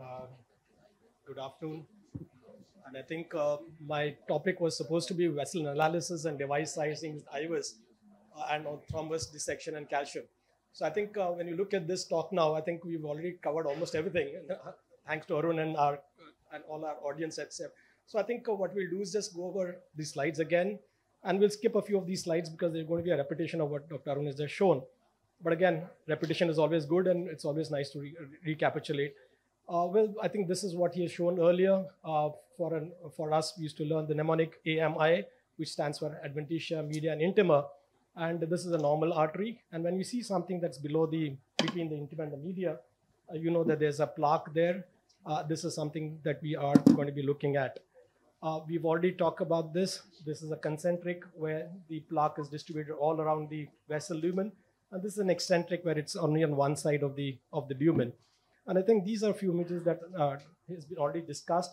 Uh, Good afternoon. And I think my topic was supposed to be vessel analysis and device sizing, IVUS, and on thrombus dissection and calcium. So I think when you look at this talk now, I think we've already covered almost everything. Thanks to Arun and our and all our audience, etc. So I think what we'll do is just go over the slides again, and we'll skip a few of these slides because they're going to be a repetition of what Dr. Arun has just shown. But again, repetition is always good, and it's always nice to recapitulate. Well, I think this is what he has shown earlier. For us, we used to learn the mnemonic AMI, which stands for adventitia, media, and intima. And this is a normal artery. And when you see something that's between the intima and the media, you know that there's a plaque there. This is something that we are going to be looking at. We've already talked about this. This is a concentric where the plaque is distributed all around the vessel lumen. And this is an eccentric where it's only on one side of the lumen. And I think these are a few images that has been already discussed.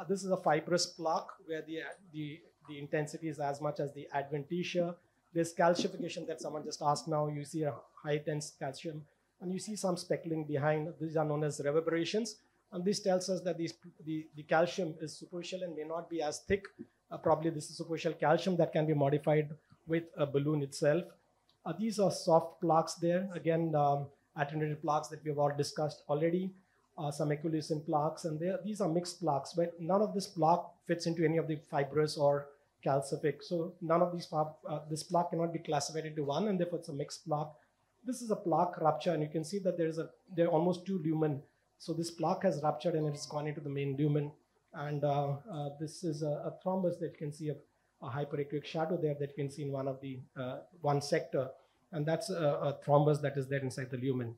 This is a fibrous plaque where the intensity is as much as the adventitia. There's calcification that someone just asked now. You see a high tense calcium, and you see some speckling behind. These are known as reverberations. And this tells us that the calcium is superficial and may not be as thick. Probably this is superficial calcium that can be modified with a balloon itself. These are soft plaques there. Again, attenuated plaques that we have all discussed already, some equiliscent plaques, and these are mixed plaques, but none of this plaque fits into any of the fibrous or calcific. So none of these, this plaque cannot be classified into one, and therefore it's a mixed plaque. This is a plaque rupture, and you can see that there are almost two lumen. So this plaque has ruptured and it's gone into the main lumen. And this is a thrombus that you can see a hyperechoic shadow there that you can see in one of the one sector. And that's a thrombus that is there inside the lumen.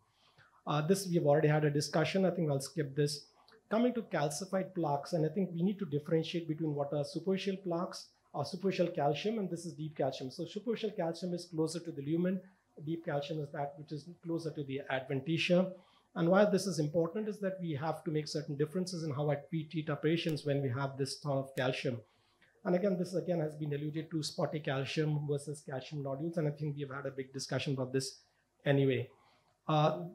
This we've already had a discussion. I think I'll skip this. Coming to calcified plaques, and I think we need to differentiate between what are superficial plaques or superficial calcium, and this is deep calcium. So superficial calcium is closer to the lumen. Deep calcium is that which is closer to the adventitia. And why this is important is that we have to make certain differences in how we treat our patients when we have this ton of calcium. And again, this again has been alluded to, spotty calcium versus calcium nodules. And I think we've had a big discussion about this anyway.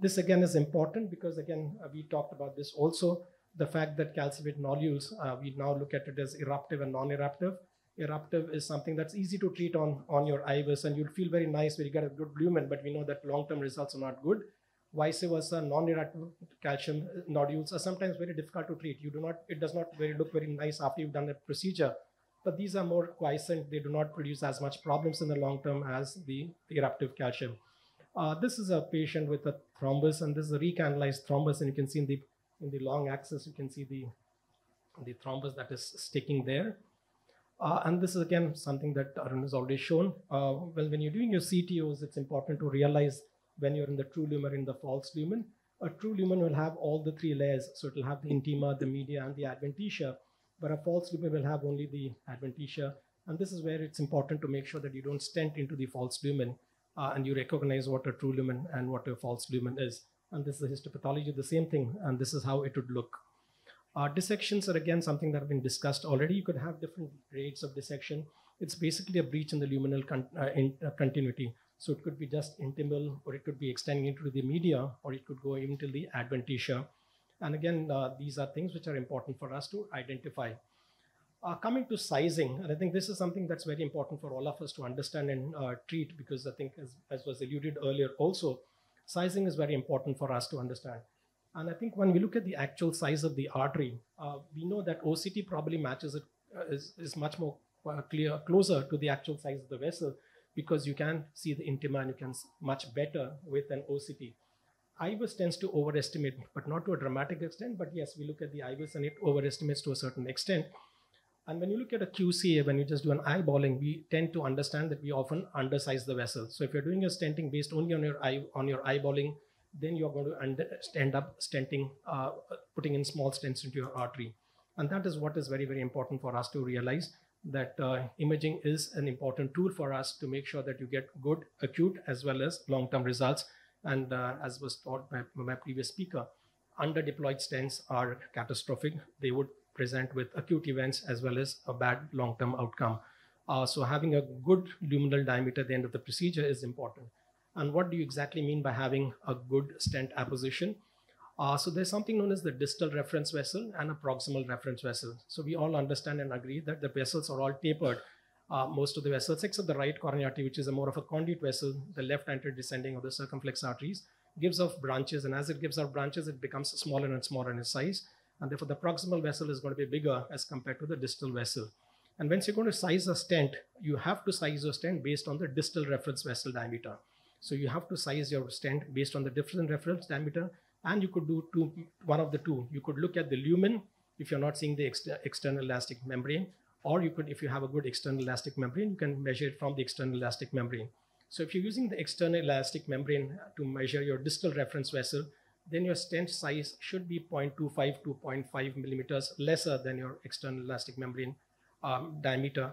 This again is important because again, we talked about this also, the fact that calcified nodules, we now look at it as eruptive and non-eruptive. Eruptive is something that's easy to treat on your IVUS, and you'll feel very nice when you get a good lumen, but we know that long-term results are not good. Vice versa, non-eruptive calcium nodules are sometimes very difficult to treat. It does not look very nice after you've done the procedure. But these are more quiescent. They do not produce as much problems in the long term as the eruptive calcium. This is a patient with a thrombus, and this is a recanalized thrombus. And you can see in the long axis, you can see the thrombus that is sticking there. And this is again something that Arun has already shown. Well, when you're doing your CTOs, it's important to realize when you're in the true lumen or in the false lumen. A true lumen will have all the three layers. So it will have the intima, the media, and the adventitia. But a false lumen will have only the adventitia. And this is where it's important to make sure that you don't stent into the false lumen and you recognize what a true lumen and what a false lumen is. And this is the histopathology, the same thing, and this is how it would look. Dissections are again something that have been discussed already. You could have different grades of dissection. It's basically a breach in the luminal continuity. So it could be just intimal, or it could be extending into the media, or it could go even till the adventitia. And again, these are things which are important for us to identify. Coming to sizing, and I think this is something that's very important for all of us to understand and treat, because I think as was alluded earlier also, sizing is very important for us to understand. And I think when we look at the actual size of the artery, we know that OCT probably matches it, is much more closer to the actual size of the vessel, because you can see the intima and you can much better with an OCT. IVUS tends to overestimate, but not to a dramatic extent. But yes, we look at the IVUS and it overestimates to a certain extent. And when you look at a QCA, when you just do an eyeballing, we tend to understand that we often undersize the vessel. So if you're doing your stenting based only on your eyeballing, then you're going to end up stenting, putting in small stents into your artery. And that is what is very, very important for us to realize, that imaging is an important tool for us to make sure that you get good acute as well as long-term results. And as was taught by my previous speaker, underdeployed stents are catastrophic. They would present with acute events as well as a bad long-term outcome. So having a good luminal diameter at the end of the procedure is important. And what do you exactly mean by having a good stent apposition? So there's something known as the distal reference vessel and a proximal reference vessel. So we all understand and agree that the vessels are all tapered. Most of the vessels, except the right coronary artery, which is a more of a conduit vessel, the left anterior descending of the circumflex arteries, gives off branches, and as it gives off branches, it becomes smaller and smaller in size, and therefore the proximal vessel is going to be bigger as compared to the distal vessel. And once you're going to size a stent, you have to size your stent based on the distal reference vessel diameter. So you have to size your stent based on the different reference diameter, and you could do one of the two. You could look at the lumen if you're not seeing the external elastic membrane, or you could, if you have a good external elastic membrane, you can measure it from the external elastic membrane. So if you're using the external elastic membrane to measure your distal reference vessel, then your stent size should be 0.25 to 0.5 millimeters lesser than your external elastic membrane diameter.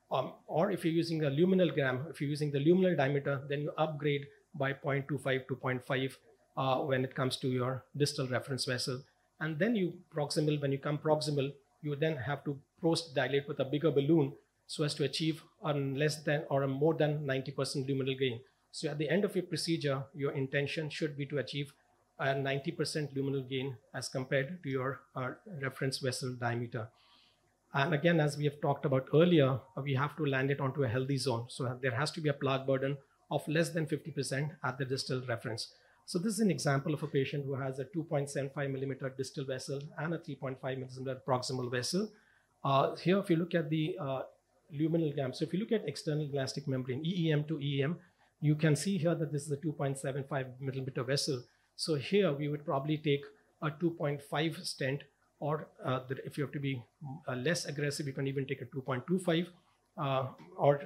Or if you're using a luminal gram, if you're using the luminal diameter, then you upgrade by 0.25 to 0.5 when it comes to your distal reference vessel. And then you proximal, when you come proximal, you then have to post dilate with a bigger balloon so as to achieve a less than or a more than 90% luminal gain. So at the end of your procedure, your intention should be to achieve a 90% luminal gain as compared to your reference vessel diameter. And again, as we have talked about earlier, we have to land it onto a healthy zone. So there has to be a plaque burden of less than 50% at the distal reference. So this is an example of a patient who has a 2.75 millimeter distal vessel and a 3.5 millimeter proximal vessel. Here, if you look at the luminal gam, so if you look at external elastic membrane, EEM to EEM, you can see here that this is a 2.75 millimeter vessel. So here we would probably take a 2.5 stent, or if you have to be less aggressive, you can even take a 2.25. Or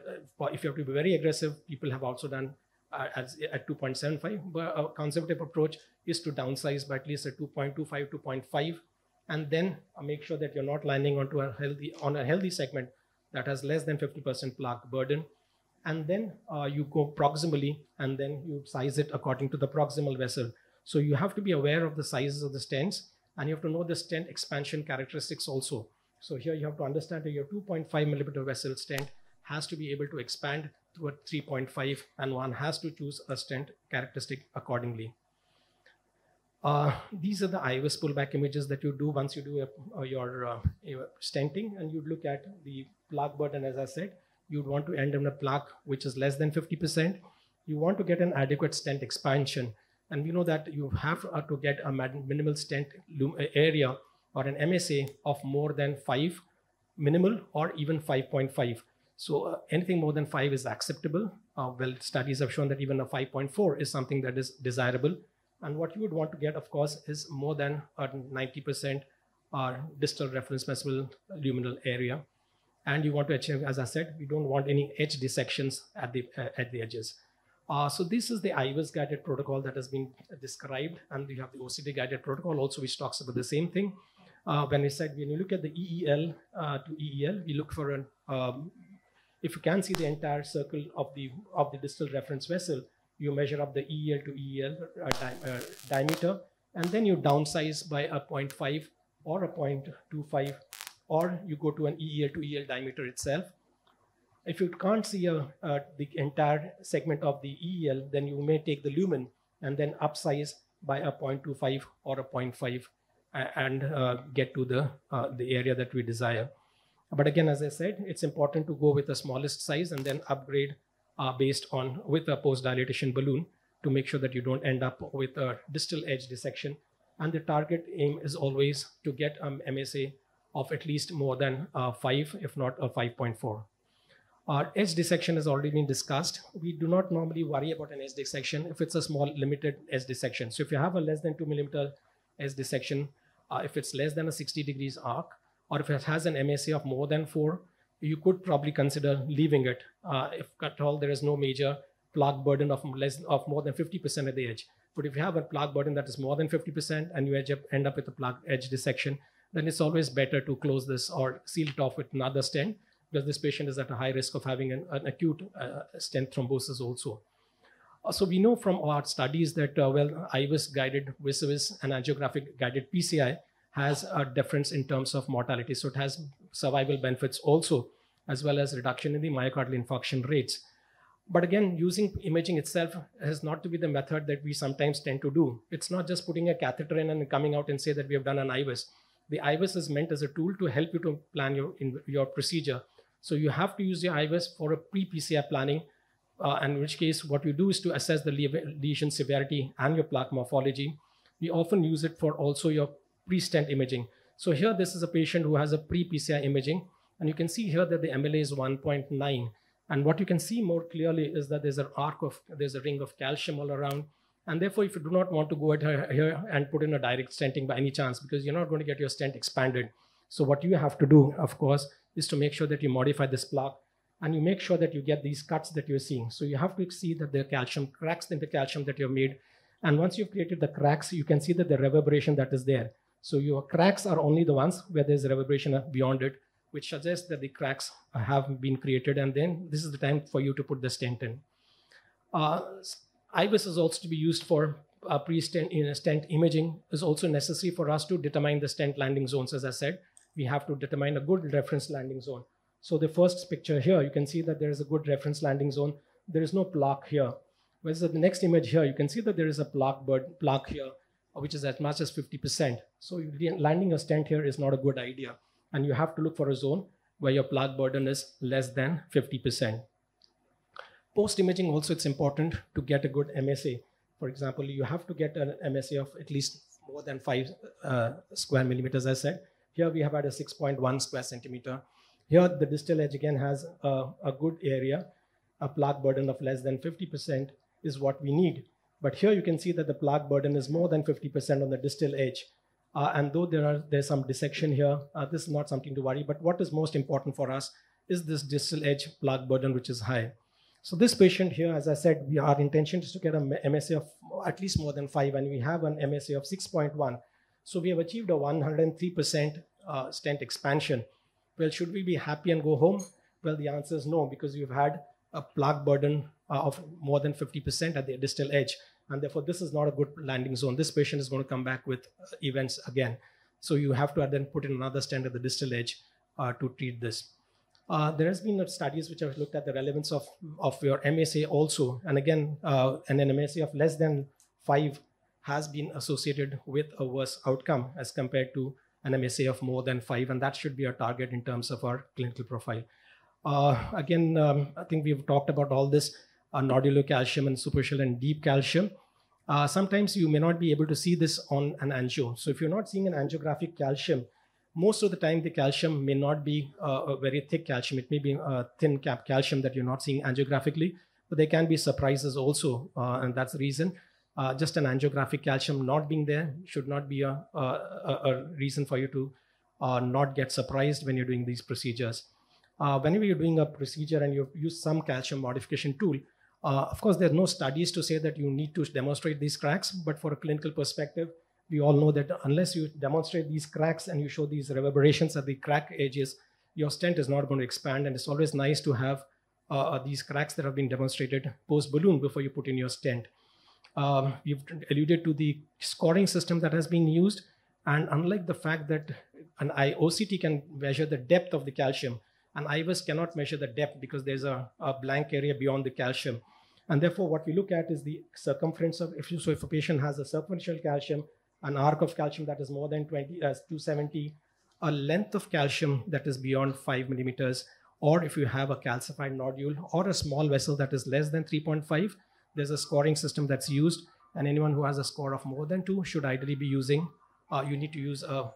if you have to be very aggressive, people have also done at 2.75, but a conservative approach is to downsize by at least a 2.25 to 0.5, and then make sure that you're not landing onto a healthy segment that has less than 50% plaque burden. And then you go proximally, and then you size it according to the proximal vessel. So you have to be aware of the sizes of the stents, and you have to know the stent expansion characteristics also. So here you have to understand that your 2.5 millimeter vessel stent has to be able to expand to a 3.5, and one has to choose a stent characteristic accordingly. These are the IVUS pullback images that you do once you do your stenting, and you look at the plaque burden. As I said, you'd want to end in a plaque which is less than 50%. You want to get an adequate stent expansion, and we know that you have to get a minimal stent area or an MSA of more than 5 minimal or even 5.5. So anything more than 5 is acceptable. Well, studies have shown that even a 5.4 is something that is desirable. And what you would want to get, of course, is more than a 90% distal reference vessel luminal area. And you want to achieve, as I said, we don't want any edge dissections at the edges. So this is the IVUS guided protocol that has been described, and we have the OCD guided protocol also, which talks about the same thing. When you look at the EEL to EEL, we look for if you can see the entire circle of the distal reference vessel, you measure up the EEL to EEL diameter, and then you downsize by a 0.5 or a 0.25, or you go to an EEL to EEL diameter itself. If you can't see the entire segment of the EEL, then you may take the lumen and then upsize by a 0.25 or a 0.5 and get to the area that we desire. But again, as I said, it's important to go with the smallest size and then upgrade based on with a post-dilatation balloon to make sure that you don't end up with a distal edge dissection. And the target aim is always to get an MSA of at least more than 5, if not a 5.4. Edge dissection has already been discussed. We do not normally worry about an edge dissection if it's a small limited edge dissection. So if you have a less than 2 millimeter edge dissection, if it's less than a 60 degrees arc, or if it has an MSA of more than 4, you could probably consider leaving it if at all there is no major plaque burden of more than 50% at the edge. But if you have a plaque burden that is more than 50% and you end up with a plaque edge dissection, then it's always better to close this or seal it off with another stent, because this patient is at a high risk of having an acute stent thrombosis also. So we know from our studies that, IVUS-guided VIS and angiographic-guided PCI has a difference in terms of mortality. So it has survival benefits also, as well as reduction in the myocardial infarction rates. But again, using imaging itself has not to be the method that we sometimes tend to do. It's not just putting a catheter in and coming out and say that we have done an IVUS. The IVUS is meant as a tool to help you to plan your procedure. So you have to use your IVUS for a pre-PCI planning, and in which case what you do is to assess the lesion severity and your plaque morphology. We often use it for also your pre-stent imaging. So here, this is a patient who has a pre-PCI imaging, and you can see here that the MLA is 1.9. And what you can see more clearly is that there's a ring of calcium all around. And therefore, if you do not want to go here and put in a direct stenting by any chance, because you're not going to get your stent expanded. So what you have to do, of course, is to make sure that you modify this plaque, and you make sure that you get these cuts that you're seeing. So you have to see that there are calcium cracks in the calcium that you've made. And once you've created the cracks, you can see that the reverberation that is there. So your cracks are only the ones where there's reverberation beyond it, which suggests that the cracks have been created, and then this is the time for you to put the stent in. IVUS is also to be used for pre-stent stent imaging. Is also necessary for us to determine the stent landing zones. As I said, we have to determine a good reference landing zone. So the first picture here, you can see that there is a good reference landing zone. There is no plaque here. Whereas the next image here, you can see that there is a plaque here, which is as much as 50%. So landing a stent here is not a good idea. And you have to look for a zone where your plaque burden is less than 50%. Post-imaging also, it's important to get a good MSA. For example, you have to get an MSA of at least more than 5 square millimeters, as I said. Here we have had a 6.1 square centimeter. Here the distal edge again has a good area. A plaque burden of less than 50% is what we need. But here you can see that the plaque burden is more than 50% on the distal edge. And though there's some dissection here, this is not something to worry. But what is most important for us is this distal edge plaque burden, which is high. So this patient here, as I said, our intention is to get an MSA of at least more than 5, and we have an MSA of 6.1. So we have achieved a 103% stent expansion. Well, should we be happy and go home? Well, the answer is no, because you've had a plaque burden of more than 50% at the distal edge. And therefore, this is not a good landing zone. This patient is going to come back with events again. So you have to then put in another stent at the distal edge to treat this. There has been studies which have looked at the relevance of your MSA also. And again, an MSA of less than 5 has been associated with a worse outcome as compared to an MSA of more than 5. And that should be our target in terms of our clinical profile. Again, I think we've talked about all this, nodular calcium and superficial and deep calcium. Sometimes you may not be able to see this on an angio. So if you're not seeing an angiographic calcium, most of the time the calcium may not be a very thick calcium. It may be a thin cap calcium that you're not seeing angiographically, but there can be surprises also, and that's the reason. Just an angiographic calcium not being there should not be a reason for you to not get surprised when you're doing these procedures. Whenever you're doing a procedure and you use some calcium modification tool, of course, there are no studies to say that you need to demonstrate these cracks, but for a clinical perspective, we all know that unless you demonstrate these cracks and you show these reverberations at the crack edges, your stent is not going to expand. And it's always nice to have these cracks that have been demonstrated post-balloon before you put in your stent. You've alluded to the scoring system that has been used. And unlike the fact that an OCT can measure the depth of the calcium, an IVUS cannot measure the depth because there's a blank area beyond the calcium. And therefore, what we look at is the circumference of, if a patient has a superficial calcium, an arc of calcium that is more than 270, a length of calcium that is beyond 5 millimeters, or if you have a calcified nodule or a small vessel that is less than 3.5, there's a scoring system that's used. And anyone who has a score of more than 2 should ideally be using, you need to use a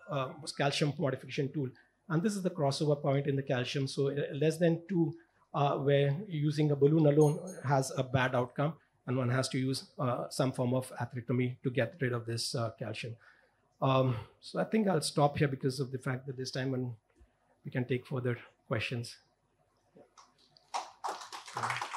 calcium modification tool. And this is the crossover point in the calcium. So less than 2, where using a balloon alone has a bad outcome, and one has to use some form of atherectomy to get rid of this calcium. So I think I'll stop here because of the fact that this time when we can take further questions. Yeah.